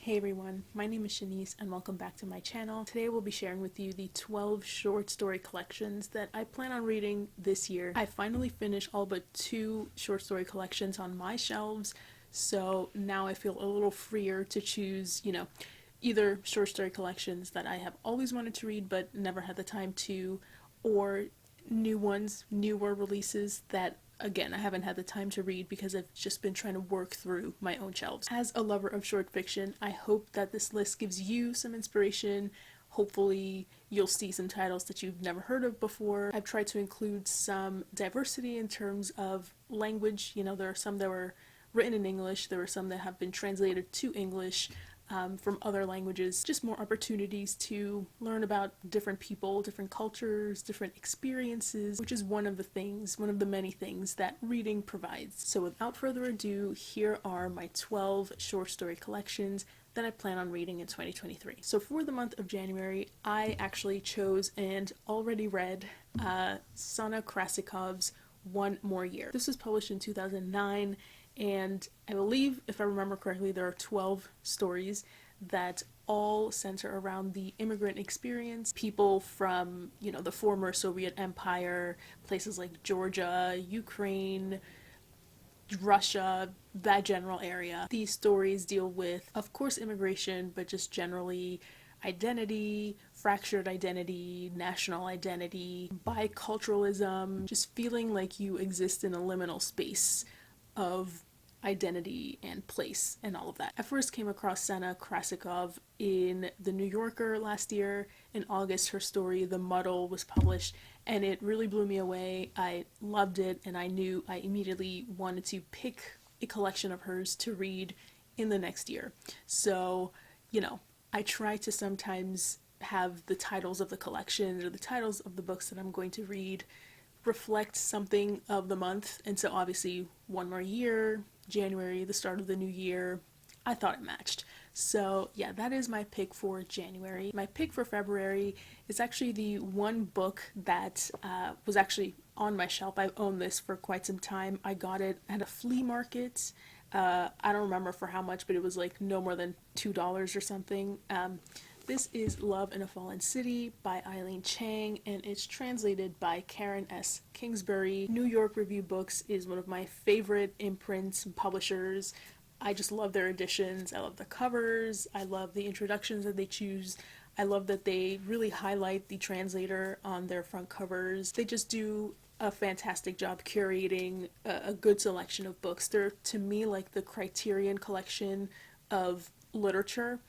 Hey everyone, my name is Shanice and welcome back to my channel. Today we'll be sharing with you the 12 short story collections that I plan on reading this year. I finally finished all but 2 short story collections on my shelves, so now I feel a little freer to choose, either short story collections that I have always wanted to read but never had the time to, or new ones, newer releases that again, I haven't had the time to read because I've just been trying to work through my own shelves. As a lover of short fiction, I hope that this list gives you some inspiration. Hopefully you'll see some titles that you've never heard of before. I've tried to include some diversity in terms of language. There are some that were written in English, there were some that have been translated to English, from other languages, just more opportunities to learn about different people, different cultures, different experiences, which is one of the many things that reading provides. So without further ado, here are my 12 short story collections that I plan on reading in 2023. So for the month of January, I actually chose and already read Sana Krasikov's One More Year. This was published in 2009, and I believe, if I remember correctly, there are 12 stories that all center around the immigrant experience. People from, the former Soviet Empire, places like Georgia, Ukraine, Russia, that general area. These stories deal with, of course, immigration, but just generally identity, fractured identity, national identity, biculturalism, just feeling like you exist in a liminal space of identity and place and all of that. I first came across Sana Krasikov in The New Yorker last year. In August, her story The Muddle was published, and it really blew me away. I loved it, and I knew I immediately wanted to pick a collection of hers to read in the next year. So, I try to sometimes have the titles of the collections or the titles of the books that I'm going to read reflect something of the month, and so obviously One More Year, January, the start of the new year, I thought it matched. So yeah, that is my pick for January. My pick for February is actually the one book that was actually on my shelf. I've owned this for quite some time. I got it at a flea market. I don't remember for how much, but it was like no more than $2 or something. This is Love in a Fallen City by Eileen Chang, and it's translated by Karen S. Kingsbury. New York Review Books is one of my favorite imprints and publishers. I just love their editions. I love the covers. I love the introductions that they choose. I love that they really highlight the translator on their front covers. They just do a fantastic job curating a good selection of books. They're, to me, like the Criterion collection of literature.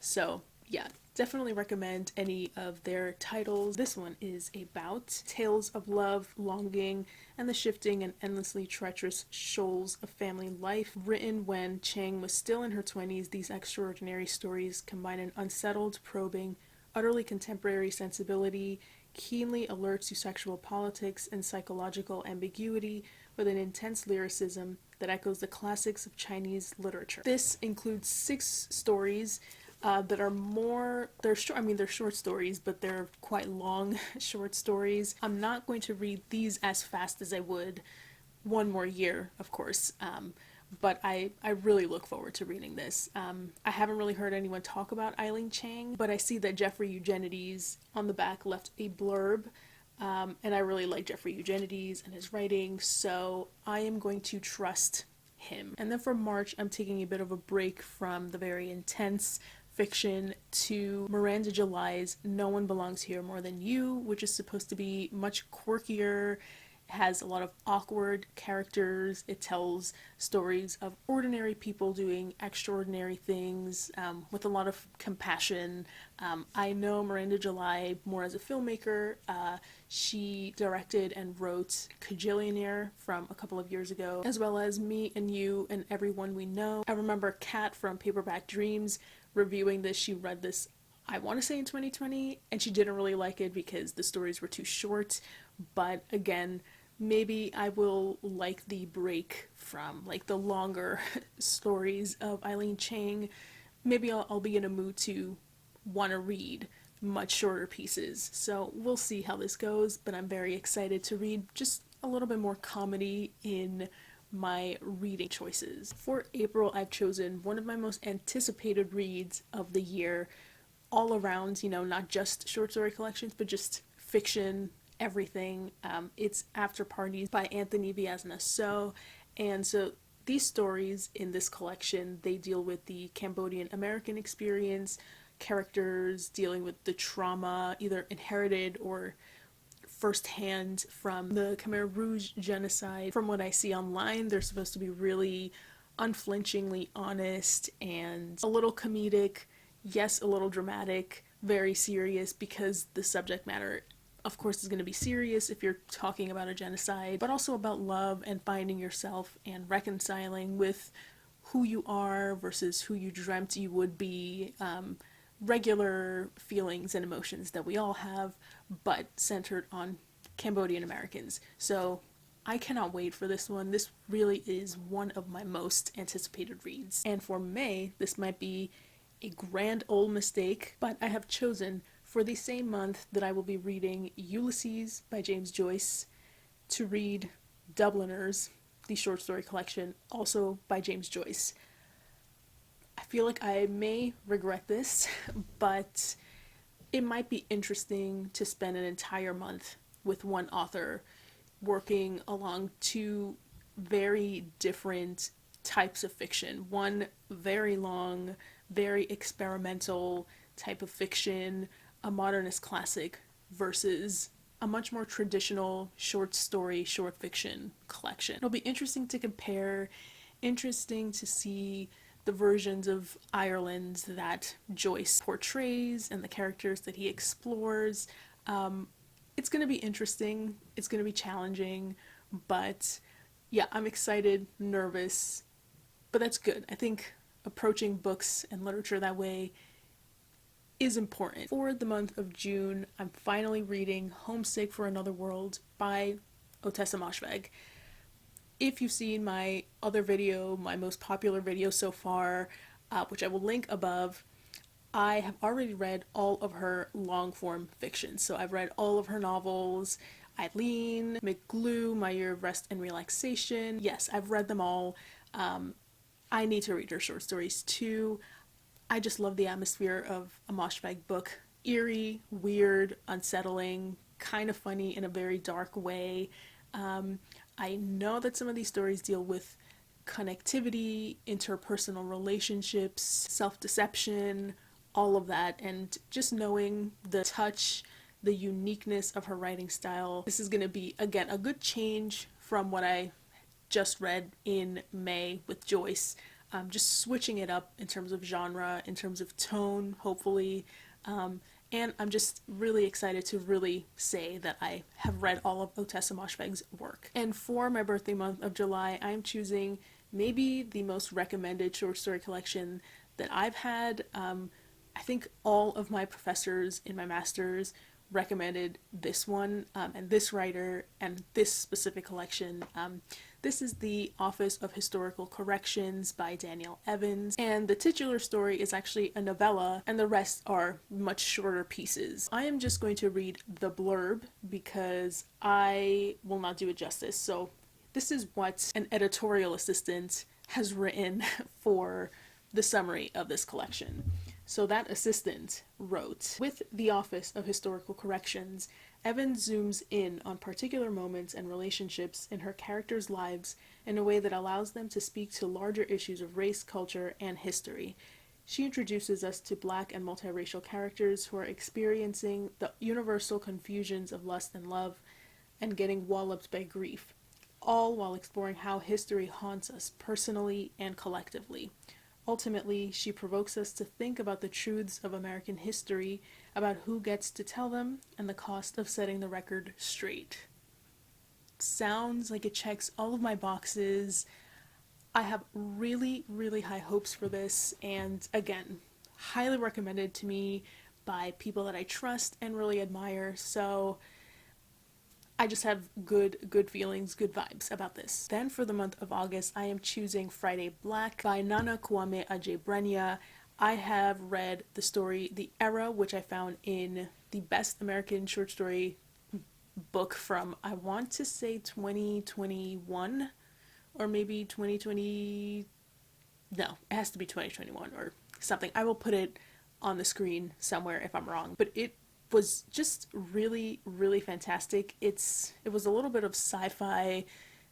So yeah, definitely recommend any of their titles. This one is about tales of love, longing, and the shifting and endlessly treacherous shoals of family life. Written when Chang was still in her 20s, these extraordinary stories combine an unsettled, probing, utterly contemporary sensibility, keenly alert to sexual politics and psychological ambiguity, with an intense lyricism that echoes the classics of Chinese literature. This includes 6 stories that are they're short stories, but they're quite long short stories. I'm not going to read these as fast as I would One More Year, of course, but I really look forward to reading this. I haven't really heard anyone talk about Eileen Chang, but I see that Jeffrey Eugenides on the back left a blurb, and I really like Jeffrey Eugenides and his writing, so I am going to trust him. And then for March, I'm taking a bit of a break from the very intense fiction to Miranda July's No One Belongs Here More Than You, which is supposed to be much quirkier, has a lot of awkward characters. It tells stories of ordinary people doing extraordinary things, with a lot of compassion. I know Miranda July more as a filmmaker. She directed and wrote Kajillionaire from a couple of years ago, as well as Me and You and Everyone We Know. I remember Kat from Paperback Dreams reviewing this. She read this, I want to say in 2020, and she didn't really like it because the stories were too short. But again, maybe I will like the break from like the longer stories of Eileen Chang. Maybe I'll be in a mood to want to read much shorter pieces. So we'll see how this goes, but I'm very excited to read just a little bit more comedy in my reading choices. For April, I've chosen one of my most anticipated reads of the year, all around, not just short story collections, but just fiction, everything. It's Afterparties by Anthony Viasna. And so these stories in this collection, they deal with the Cambodian American experience, characters dealing with the trauma, either inherited or firsthand from the Khmer Rouge genocide. From what I see online, they're supposed to be really unflinchingly honest and a little comedic, yes, a little dramatic, very serious, because the subject matter, of course, is going to be serious if you're talking about a genocide, but also about love and finding yourself and reconciling with who you are versus who you dreamt you would be. Regular feelings and emotions that we all have, but centered on Cambodian Americans. So I cannot wait for this one. This really is one of my most anticipated reads. And for May, this might be a grand old mistake, but I have chosen for the same month that I will be reading Ulysses by James Joyce to read Dubliners, the short story collection, also by James Joyce. I feel like I may regret this, but it might be interesting to spend an entire month with one author working along two very different types of fiction. One very long, very experimental type of fiction, a modernist classic, versus a much more traditional short story, short fiction collection. It'll be interesting to compare, interesting to see the versions of Ireland that Joyce portrays and the characters that he explores. It's going to be interesting, it's going to be challenging, but yeah, I'm excited, nervous, but that's good. I think approaching books and literature that way is important. For the month of June, I'm finally reading Homesick for Another World by Ottessa Moshfegh. If you've seen my other video, my most popular video so far, which I will link above, I have already read all of her long-form fiction. So I've read all of her novels, Eileen, McGlue, My Year of Rest and Relaxation. Yes, I've read them all. I need to read her short stories too. I just love the atmosphere of a Moshfegh book. Eerie, weird, unsettling, kind of funny in a very dark way. I know that some of these stories deal with connectivity, interpersonal relationships, self-deception, all of that, and just knowing the touch, the uniqueness of her writing style. This is going to be, again, a good change from what I just read in May with Joyce. Just switching it up in terms of genre, in terms of tone, hopefully. And I'm just really excited to really say that I have read all of Ottessa Moshfegh's work. And for my birthday month of July, I'm choosing maybe the most recommended short story collection that I've had. I think all of my professors in my master's recommended this one and this writer and this specific collection. This is The Office of Historical Corrections by Danielle Evans, and the titular story is actually a novella and the rest are much shorter pieces. I am just going to read the blurb because I will not do it justice. So this is what an editorial assistant has written for the summary of this collection. So that assistant wrote, with The Office of Historical Corrections, Evans zooms in on particular moments and relationships in her characters' lives in a way that allows them to speak to larger issues of race, culture, and history. She introduces us to Black and multiracial characters who are experiencing the universal confusions of lust and love and getting walloped by grief, all while exploring how history haunts us personally and collectively. Ultimately, she provokes us to think about the truths of American history, about who gets to tell them, and the cost of setting the record straight. Sounds like it checks all of my boxes. I have really, really high hopes for this, and again, highly recommended to me by people that I trust and really admire, so I just have good feelings, good vibes about this. Then for the month of August, I am choosing Friday Black by Nana Kwame Adjei-Brenyah. I have read the story The Era, which I found in the Best American Short Story book from, I want to say 2021, or maybe 2020. No, it has to be 2021 or something. I will put it on the screen somewhere if I'm wrong. But it was just really, really fantastic. It was a little bit of sci-fi,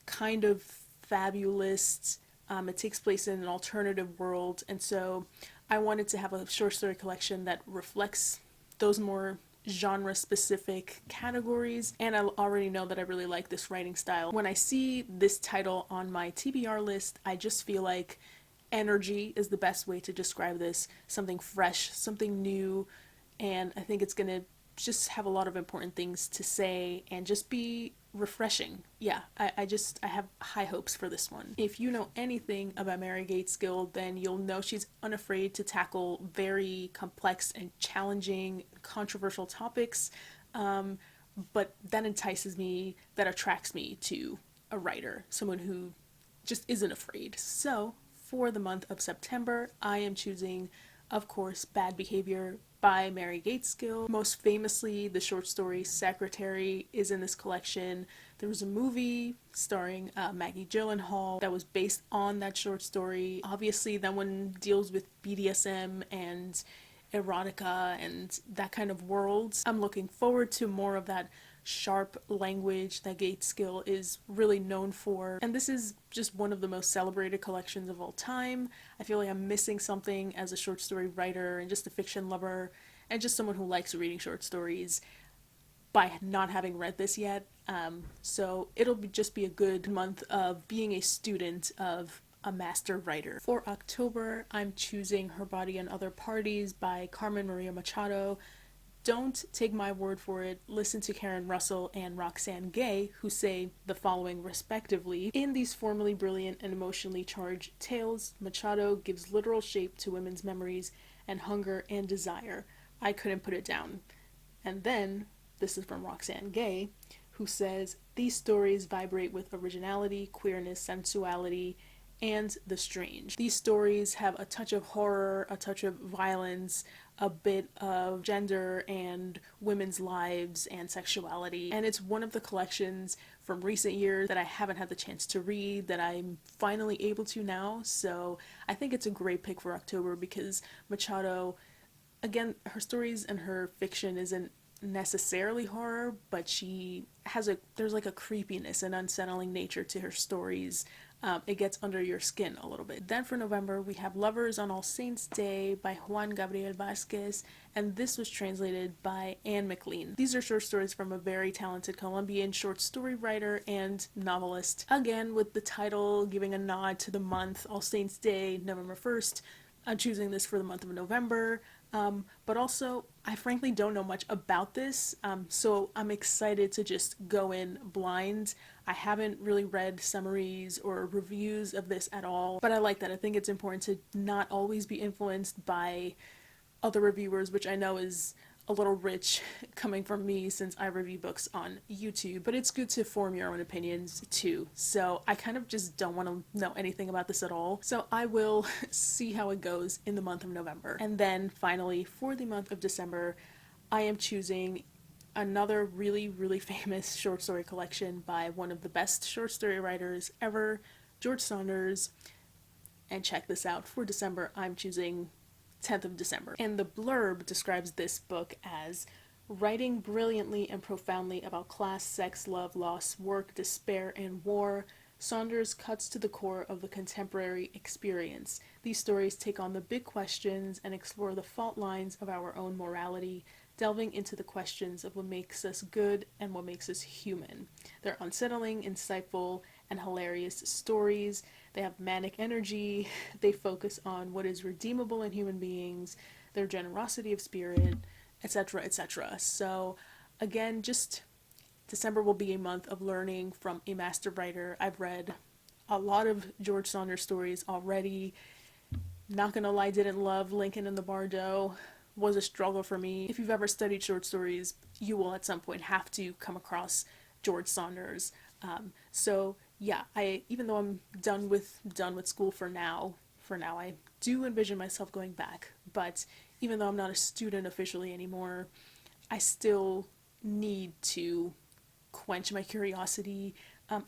kind of fabulous. It takes place in an alternative world, and so I wanted to have a short story collection that reflects those more genre specific categories, and I already know that I really like this writing style. When I see this title on my TBR list, I just feel like energy is the best way to describe this. Something fresh, something new, and I think it's gonna just have a lot of important things to say and just be refreshing. Yeah, I have high hopes for this one. If you know anything about Mary Gateskill, then you'll know she's unafraid to tackle very complex and challenging, controversial topics. But that entices me, that attracts me to a writer, someone who just isn't afraid. So, for the month of September, I am choosing, of course, Bad Behavior by Mary Gateskill. Most famously, the short story Secretary is in this collection. There was a movie starring Maggie Gyllenhaal that was based on that short story. Obviously, that one deals with BDSM and erotica and that kind of world. I'm looking forward to more of that sharp language that Gateskill is really known for. And this is just one of the most celebrated collections of all time. I feel like I'm missing something as a short story writer and just a fiction lover and just someone who likes reading short stories by not having read this yet. So it'll just be a good month of being a student of a master writer. For October, I'm choosing Her Body and Other Parties by Carmen Maria Machado. Don't take my word for it. Listen to Karen Russell and Roxane Gay, who say the following respectively. In these formally brilliant and emotionally charged tales, Machado gives literal shape to women's memories and hunger and desire. I couldn't put it down. And then, this is from Roxane Gay, who says, these stories vibrate with originality, queerness, sensuality, and the strange. These stories have a touch of horror, a touch of violence, a bit of gender and women's lives and sexuality. And it's one of the collections from recent years that I haven't had the chance to read that I'm finally able to now. So I think it's a great pick for October because Machado, again, her stories and her fiction isn't necessarily horror, but there's like a creepiness and unsettling nature to her stories. It gets under your skin a little bit. Then for November, we have Lovers on All Saints' Day by Juan Gabriel Vasquez, and this was translated by Anne McLean. These are short stories from a very talented Colombian short story writer and novelist. Again, with the title giving a nod to the month, All Saints' Day, November 1st, I'm choosing this for the month of November. But also, I frankly don't know much about this, so I'm excited to just go in blind. I haven't really read summaries or reviews of this at all, but I like that. I think it's important to not always be influenced by other reviewers, which I know is a little rich coming from me since I review books on YouTube, but it's good to form your own opinions too. So I kind of just don't want to know anything about this at all. So I will see how it goes in the month of November. And then finally, for the month of December, I am choosing another really, really famous short story collection by one of the best short story writers ever, George Saunders. And check this out, for December, I'm choosing 10th of December. And the blurb describes this book as writing brilliantly and profoundly about class, sex, love, loss, work, despair, and war. Saunders cuts to the core of the contemporary experience. These stories take on the big questions and explore the fault lines of our own morality, delving into the questions of what makes us good and what makes us human. They're unsettling, insightful, and hilarious stories. They have manic energy. They focus on what is redeemable in human beings, their generosity of spirit, etc., etc. So, again, just December will be a month of learning from a master writer. I've read a lot of George Saunders stories already. Not gonna lie, didn't love Lincoln in the Bardo. Was a struggle for me. If you've ever studied short stories, you will at some point have to come across George Saunders. So yeah, even though I'm done with school for now, I do envision myself going back. But even though I'm not a student officially anymore, I still need to quench my curiosity,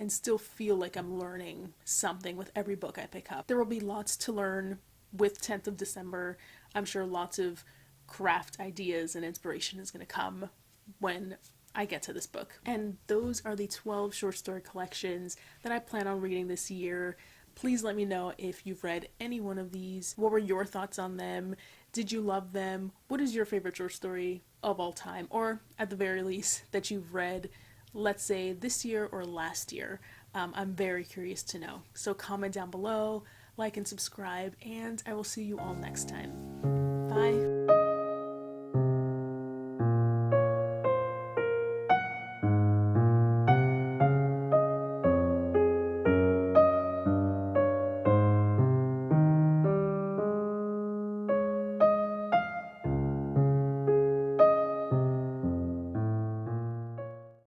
and still feel like I'm learning something with every book I pick up. There will be lots to learn with 10th of December. I'm sure lots of craft ideas and inspiration is going to come when I get to this book. And those are the 12 short story collections that I plan on reading this year. Please let me know if you've read any one of these. What were your thoughts on them? Did you love them? What is your favorite short story of all time? Or at the very least, that you've read, let's say, this year or last year? I'm very curious to know. So comment down below, like and subscribe, and I will see you all next time. Bye.